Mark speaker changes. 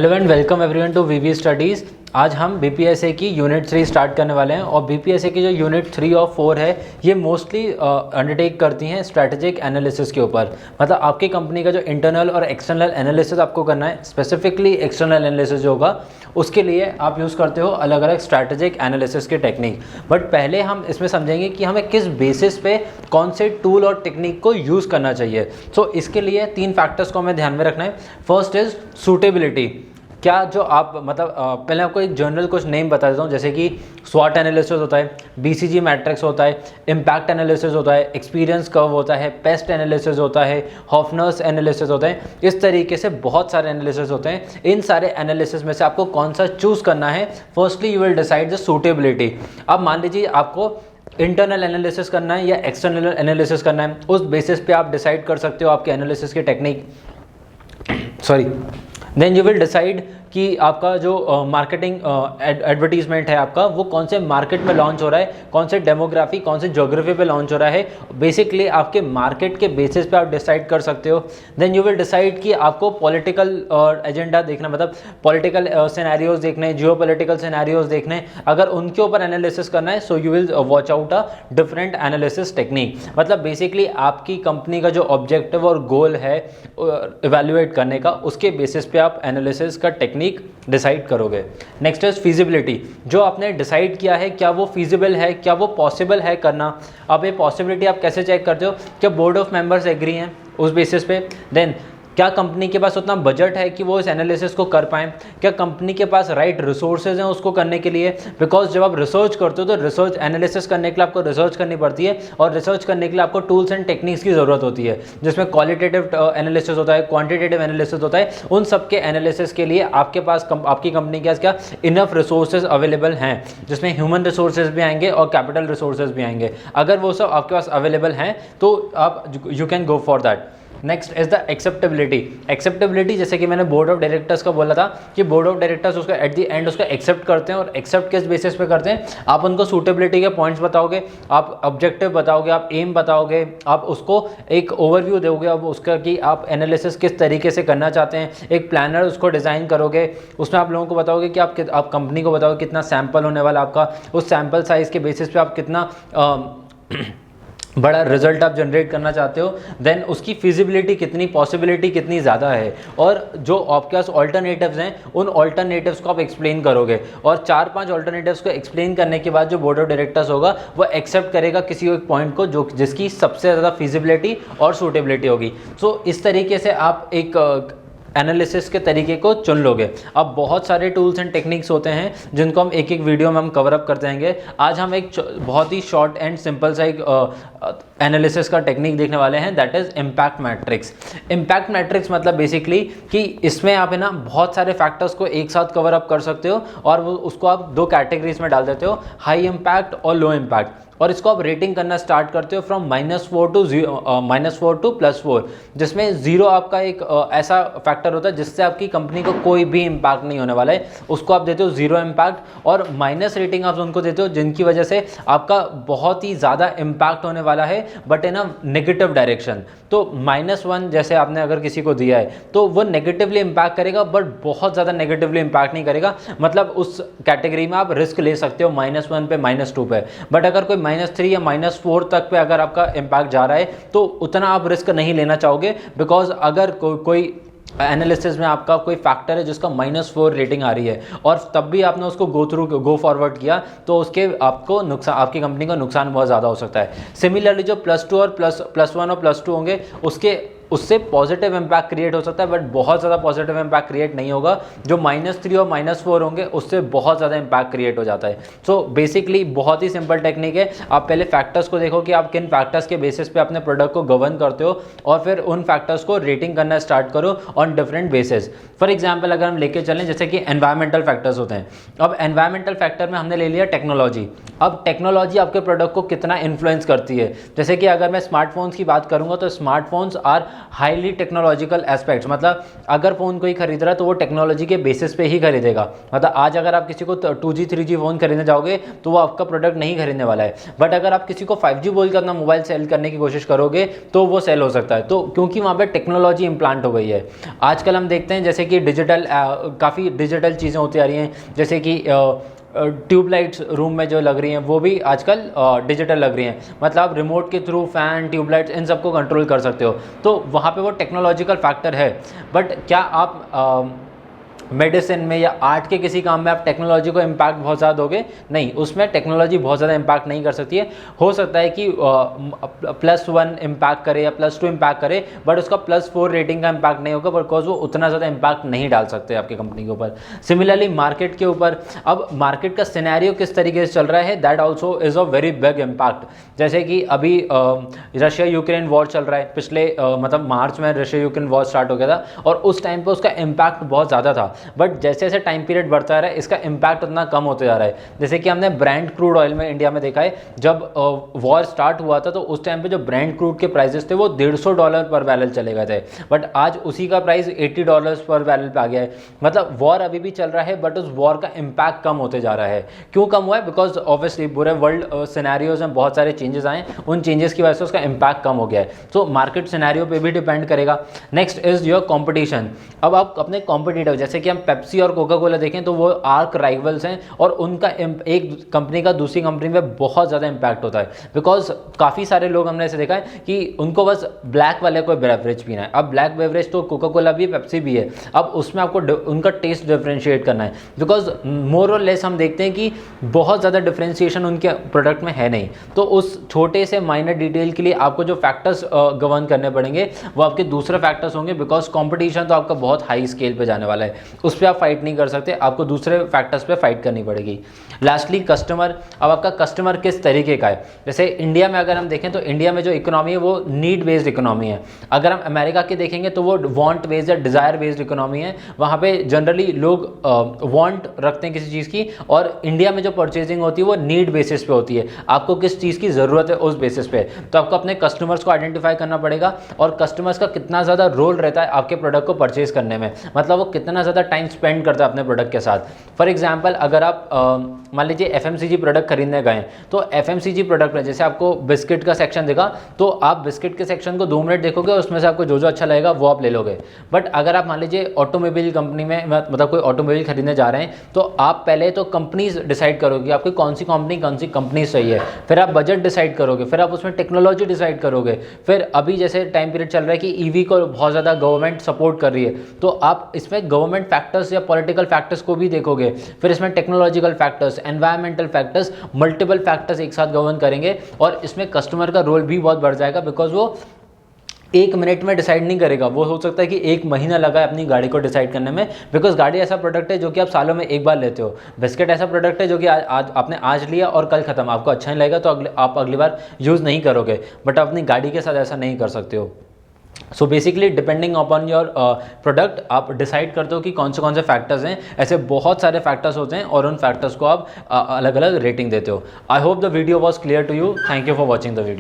Speaker 1: Hello and welcome everyone to VV studies. आज हम बीपीएसए की यूनिट 3 स्टार्ट करने वाले हैं और बीपीएसए की जो यूनिट 3 और 4 है ये मोस्टली अंडरटेक करती हैं स्ट्रैटेजिक एनालिसिस के ऊपर। मतलब आपकी कंपनी का जो इंटरनल और एक्सटर्नल एनालिसिस आपको करना है, स्पेसिफिकली एक्सटर्नल एनालिसिस जो होगा उसके लिए आप यूज़ करते हो अलग अलग स्ट्रैटेजिक एनालिसिस की टेक्निक। बट पहले हम इसमें समझेंगे कि हमें किस बेसिस पे कौन से टूल और टेक्निक को यूज़ करना चाहिए। सो इसके लिए 3 फैक्टर्स को हमें ध्यान में रखना है। First is suitability. क्या जो आप पहले आपको एक जनरल कुछ नेम बता देता हूँ, जैसे कि स्वॉट एनालिसिस होता है, बीसीजी मैट्रिक्स होता है, इम्पैक्ट एनालिसिस होता है, एक्सपीरियंस कर्व होता है, पेस्ट एनालिसिस होता है, हॉफनर्स एनालिसिस होता है। इस तरीके से बहुत सारे एनालिसिस होते हैं। इन सारे एनालिसिस में से आपको कौन सा चूज़ करना है, firstly you will decide the suitability. अब मान लीजिए आपको इंटरनल एनालिसिस करना है या एक्सटर्नल एनालिसिस करना है, उस बेसिस पे आप डिसाइड कर सकते हो आपके एनालिसिस की technique. Then you will decide कि आपका जो मार्केटिंग एडवर्टीजमेंट है आपका वो कौन से मार्केट में लॉन्च हो रहा है, कौन से डेमोग्राफी, कौन से ज्योग्राफी पे लॉन्च हो रहा है। बेसिकली आपके मार्केट के बेसिस पे आप डिसाइड कर सकते हो। देन यू विल डिसाइड कि आपको पॉलिटिकल एजेंडा देखना, मतलब पॉलिटिकल सिनेरियोज देखने, जियो पॉलिटिकल सिनेरियोज देखने। अगर उनके ऊपर एनालिसिस करना है so you will watch out a different analysis technique. मतलब बेसिकली आपकी कंपनी का जो ऑब्जेक्टिव और गोल है इवैल्यूएट करने का, उसके बेसिस पे आप एनालिसिस का टेक्निक डिसाइड करोगे। Next is feasibility. जो आपने डिसाइड किया है क्या वो फिजिबल है, क्या वो पॉसिबल है करना। अब ये पॉसिबिलिटी आप कैसे चेक करते हो, क्या बोर्ड ऑफ मेंबर्स एग्री हैं उस बेसिस पे। देन क्या कंपनी के पास उतना बजट है कि वो इस एनालिसिस को कर पाएँ, क्या कंपनी के पास राइट रिसोर्सेज हैं उसको करने के लिए। बिकॉज जब आप रिसर्च करते हो तो रिसर्च एनालिसिस करने के लिए आपको रिसर्च करनी पड़ती है और रिसर्च करने के लिए आपको टूल्स एंड टेक्निक्स की ज़रूरत होती है, जिसमें क्वालिटेटिव एनालिसिस होता है, क्वांटिटेटिव एनालिसिस होता है। उन सब के एनालिसिस के लिए आपके पास आपकी कंपनी के पास क्या इनफ रिसोर्सेज अवेलेबल हैं, जिसमें ह्यूमन रिसोर्सेज भी आएंगे और कैपिटल रिसोर्सेज भी आएंगे। अगर वो सब आपके पास अवेलेबल हैं तो आप you can go for that. Next is the acceptability. Acceptability जैसे कि मैंने बोर्ड ऑफ डायरेक्टर्स का बोला था कि बोर्ड ऑफ डायरेक्टर्स उसका एट द एंड उसका एक्सेप्ट करते हैं। और एक्सेप्ट किस बेसिस पे करते हैं, आप उनको सूटेबिलिटी के पॉइंट्स बताओगे, आप ऑब्जेक्टिव बताओगे, आप एम बताओगे, आप उसको एक ओवरव्यू दोगे अब उसका कि आप एनालिसिस किस तरीके से करना चाहते हैं। एक प्लानर उसको डिज़ाइन करोगे, उसमें आप लोगों को बताओगे कि आप कंपनी को बताओगे कितना सैम्पल होने वाला आपका, उस सैम्पल साइज़ के बेसिस पे आप कितना बड़ा रिजल्ट आप जनरेट करना चाहते हो। देन उसकी फिजिबिलिटी कितनी, पॉसिबिलिटी कितनी ज़्यादा है, और जो आपके पास ऑल्टरनेटिव्स हैं उन ऑल्टरनेटिव्स को आप एक्सप्लेन करोगे। और 4-5 ऑल्टरनेटिव्स को एक्सप्लेन करने के बाद जो बोर्ड ऑफ डायरेक्टर्स होगा वो एक्सेप्ट करेगा किसी एक पॉइंट को जो जिसकी सबसे ज़्यादा फिजिबिलिटी और सूटेबिलिटी होगी। सो इस तरीके से आप एक एनालिसिस के तरीके को चुन लोगे। अब बहुत सारे टूल्स एंड टेक्निक्स होते हैं जिनको हम एक एक वीडियो में हम कवर अप करते रहेंगे। आज हम एक बहुत ही शॉर्ट एंड सिंपल सा एक एनालिसिस का टेक्निक देखने वाले हैं, that is impact matrix. Impact matrix मतलब बेसिकली कि इसमें आप है ना बहुत सारे फैक्टर्स को एक साथ कवर अप कर सकते हो और वो उसको आप 2 कैटेगरीज में डाल देते हो, हाई इम्पैक्ट और लो इम्पैक्ट। और इसको आप रेटिंग करना स्टार्ट करते हो फ्रॉम -4 टू +4, जिसमें 0 आपका एक ऐसा फैक्टर होता है जिससे आपकी कंपनी को कोई भी इम्पैक्ट नहीं होने वाला है, उसको आप देते हो 0 इम्पैक्ट। और माइनस रेटिंग आप उनको देते हो जिनकी वजह से आपका बहुत ही ज़्यादा इम्पैक्ट होने वाला है but in a negative direction. तो -1 जैसे आपने अगर किसी को दिया है तो वो नेगेटिवली इम्पैक्ट करेगा बट बहुत ज़्यादा नेगेटिवली इम्पैक्ट नहीं करेगा। मतलब उस कैटेगरी में आप रिस्क ले सकते हो -1 पे, -2 पे। बट अगर कोई -3 या -4 तक पे अगर आपका इम्पैक्ट जा रहा है तो उतना आप रिस्क नहीं लेना चाहोगे। बिकॉज अगर कोई एनालिसिस में आपका कोई फैक्टर है जिसका -4 रेटिंग आ रही है और तब भी आपने उसको गो फॉरवर्ड किया तो उसके आपको नुकसान, आपकी कंपनी का नुकसान बहुत ज़्यादा हो सकता है। सिमिलरली जो +2 और +1 और +2 होंगे उससे पॉजिटिव इम्पैक्ट क्रिएट हो सकता है बट बहुत ज़्यादा पॉजिटिव इम्पैक्ट क्रिएट नहीं होगा। जो -3 और -4 होंगे उससे बहुत ज़्यादा इम्पैक्ट क्रिएट हो जाता है। सो बेसिकली बहुत ही सिंपल टेक्निक है। आप पहले फैक्टर्स को देखो कि आप किन फैक्टर्स के बेसिस पे अपने प्रोडक्ट को गवर्न करते हो और फिर उन फैक्टर्स को रेटिंग करना स्टार्ट करो on different basis. For example अगर हम लेके चलें जैसे कि एनवायरमेंटल फैक्टर्स होते हैं। अब एनवायरमेंटल फैक्टर में हमने ले लिया टेक्नोलॉजी। अब टेक्नोलॉजी आपके प्रोडक्ट को कितना इन्फ्लुएंस करती है। जैसे कि अगर मैं स्मार्टफोन्स की बात करूँगा तो smartphones are highly technological aspects, मतलब अगर फ़ोन कोई खरीद रहा है तो वो टेक्नोलॉजी के बेसिस पे ही खरीदेगा। मतलब आज अगर आप किसी को 2G 3G फ़ोन खरीदने जाओगे तो वो आपका प्रोडक्ट नहीं खरीदने वाला है, बट अगर आप किसी को 5G बोल कर अपना मोबाइल सेल करने की कोशिश करोगे तो वो सेल हो सकता है। तो क्योंकि वहाँ पे टेक्नोलॉजी इम्प्लांट हो गई है। आजकल हम देखते हैं जैसे कि डिजिटल काफ़ी डिजिटल चीज़ें होती आ रही हैं, जैसे कि ट्यूबलाइट्स रूम में जो लग रही हैं वो भी आजकल डिजिटल लग रही हैं। मतलब आप रिमोट के थ्रू फ़ैन, ट्यूबलाइट्स इन सबको कंट्रोल कर सकते हो। तो वहाँ पे वो टेक्नोलॉजिकल फैक्टर है। बट क्या आप मेडिसिन में या आर्ट के किसी काम में आप टेक्नोलॉजी को इम्पैक्ट बहुत ज़्यादा दोगे? नहीं, उसमें टेक्नोलॉजी बहुत ज़्यादा इम्पैक्ट नहीं कर सकती है। हो सकता है कि +1 इम्पैक्ट करे या +2 इम्पैक्ट करे, बट उसका +4 रेटिंग का इम्पैक्ट नहीं होगा, बिकॉज वो उतना ज़्यादा इम्पैक्ट नहीं डाल सकते आपकी कंपनी के ऊपर। सिमिलरली मार्केट के ऊपर, अब मार्केट का सिनेरियो किस तरीके से चल रहा है, that also is a very big impact. जैसे कि अभी रशिया यूक्रेन वॉर चल रहा है, पिछले मतलब मार्च में रशिया यूक्रेन वॉर स्टार्ट हो गया था और उस टाइम पे उसका इम्पैक्ट बहुत ज़्यादा था। बट जैसे जैसे टाइम पीरियड बढ़ता रहा है इसका इम्पैक्ट उतना कम होते जा रहा है। जैसे कि हमने ब्रांड क्रूड ऑयल में इंडिया में देखा है, जब वॉर स्टार्ट हुआ था तो उस टाइम पे जो ब्रांड क्रूड के प्राइसेस थे वो $150 पर बैरल चले गए थे, बट आज उसी का प्राइस $80 पर बैरल पे आ गया है। मतलब वॉर अभी भी चल रहा है, बट उस वॉर का इम्पैक्ट कम होते जा रहा है। क्यों कम हुआ है? बिकॉज ऑब्वियसली पूरे वर्ल्ड सिनेरियोज में बहुत सारे चेंजेस आए, उन चेंजेस की वजह से उसका इम्पैक्ट कम हो गया है। तो मार्केट सिनेरियो पे भी डिपेंड करेगा। Next is your competition. अब आप अपने कॉम्पिटिटिव, जैसे कि हम पेप्सी और कोका कोला देखें तो वो आर्क राइवल्स हैं और उनका एक कंपनी का दूसरी कंपनी में बहुत ज़्यादा इम्पैक्ट होता है। बिकॉज काफ़ी सारे लोग हमने ऐसे देखा है कि उनको बस ब्लैक वाले कोई बेवरेज पीना है। अब ब्लैक बेवरेज तो कोका कोला भी है, पेप्सी भी है। अब उसमें आपको उनका टेस्ट डिफ्रेंशिएट करना है, बिकॉज मोर और लेस हम देखते हैं कि बहुत ज़्यादा डिफ्रेंशिएशन उनके प्रोडक्ट में है नहीं। तो उस छोटे से माइनर डिटेल के लिए आपको जो फैक्टर्स गवर्न करने पड़ेंगे वो आपके दूसरे फैक्टर्स होंगे, बिकॉज कॉम्पिटिशन तो आपका बहुत हाई स्केल पे जाने वाला है, उस पर आप फाइट नहीं कर सकते, आपको दूसरे फैक्टर्स पे फाइट करनी पड़ेगी। Lastly customer. अब आपका कस्टमर किस तरीके का है? जैसे इंडिया में अगर हम देखें तो इंडिया में जो इकोनॉमी है वो नीड बेस्ड इकोनॉमी है। अगर हम अमेरिका की देखेंगे तो वो वांट बेस्ड या डिज़ायर बेस्ड इकोनॉमी है। वहाँ पे जनरली लोग वांट रखते हैं किसी चीज़ की, और इंडिया में जो परचेजिंग होती है वो नीड बेसिस पे होती है, आपको किस चीज़ की ज़रूरत है उस बेसिस पे। तो आपको अपने कस्टमर्स को आइडेंटिफाई करना पड़ेगा और कस्टमर्स का कितना ज़्यादा रोल रहता है आपके प्रोडक्ट को परचेज करने में, मतलब वो कितना ज़्यादा टाइम स्पेंड करता है अपने प्रोडक्ट के साथ। फॉर एग्जांपल अगर आप मान लीजिए FMCG प्रोडक्ट खरीदने गए, तो FMCG प्रोडक्ट में जैसे आपको बिस्किट का सेक्शन दिखा तो आप बिस्किट के सेक्शन को 2 मिनट देखोगे, उसमें से आपको जो जो अच्छा लगेगा वो आप ले लोगे। बट अगर आप मान लीजिए ऑटोमोबाइल कंपनी में, मतलब कोई ऑटोमोबाइल खरीदने जा रहे हैं, तो आप पहले तो कंपनीज डिसाइड करोगे आपकी कौन सी कंपनी सही है, फिर आप बजट डिसाइड करोगे, फिर आप उसमें टेक्नोलॉजी डिसाइड करोगे, फिर अभी जैसे टाइम पीरियड चल रहा है कि EV को बहुत ज़्यादा गवर्नमेंट सपोर्ट कर रही है, तो आप इसमें गवर्नमेंट फैक्टर्स या पॉलिटिकल फैक्टर्स को भी देखोगे, फिर इसमें technological factors, environmental factors, multiple factors एक साथ गवर्न करेंगे, और इसमें कस्टमर का रोल भी बहुत बढ़ जाएगा, बिकॉज वो 1 मिनट में डिसाइड नहीं करेगा, वो हो सकता है कि 1 महीना लगा है अपनी गाड़ी को डिसाइड करने में, बिकॉज गाड़ी ऐसा प्रोडक्ट है जो कि आप सालों में एक बार लेते हो। बिस्किट ऐसा प्रोडक्ट है जो कि आज आपने आज लिया और कल खत्म, आपको अच्छा नहीं लगेगा तो आप अगली बार यूज़ नहीं करोगे, बट आप अपनी गाड़ी के साथ ऐसा नहीं कर सकते हो। So basically depending upon your product आप डिसाइड करते हो कि कौन से फैक्टर्स हैं। ऐसे बहुत सारे फैक्टर्स होते हैं और उन फैक्टर्स को आप अलग अलग रेटिंग देते हो। I hope the video was clear to you. Thank you for watching the video.